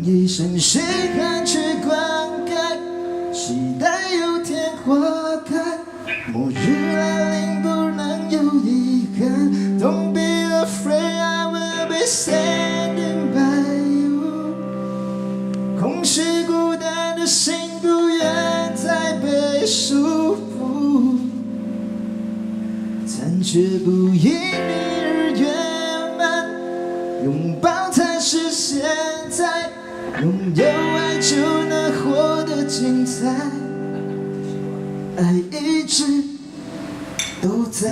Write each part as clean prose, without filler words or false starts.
一生虚寒去灌溉，期待有天花开。末日来临，不能有遗憾。Don't be afraid, I will be standing by you。空虚孤单的心不愿再被束缚，残缺不因你而圆满。拥抱才是现在，拥有爱就能活得精彩，爱一直都在。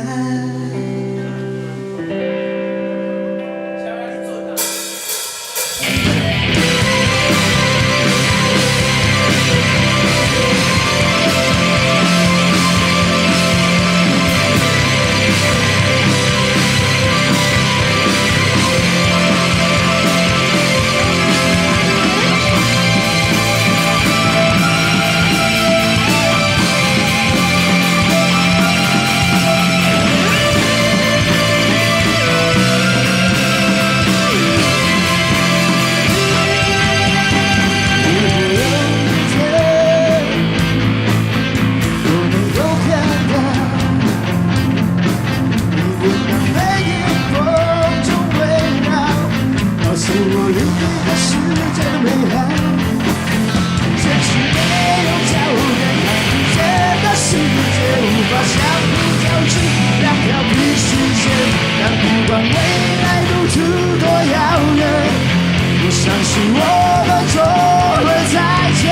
相信我们终会再见。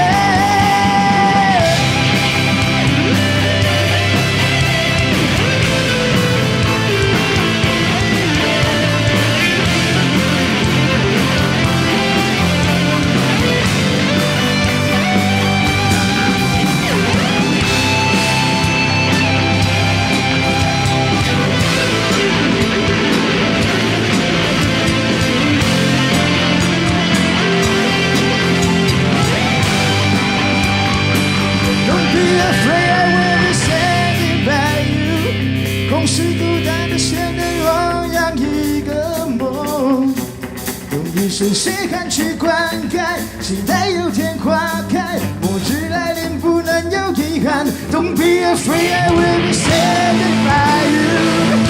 空虚孤单的显得鸳鸯一个梦，用一生血汗去灌溉，期待有天花开。末日来临，不能有遗憾。Don't be afraid, I will be standing by you。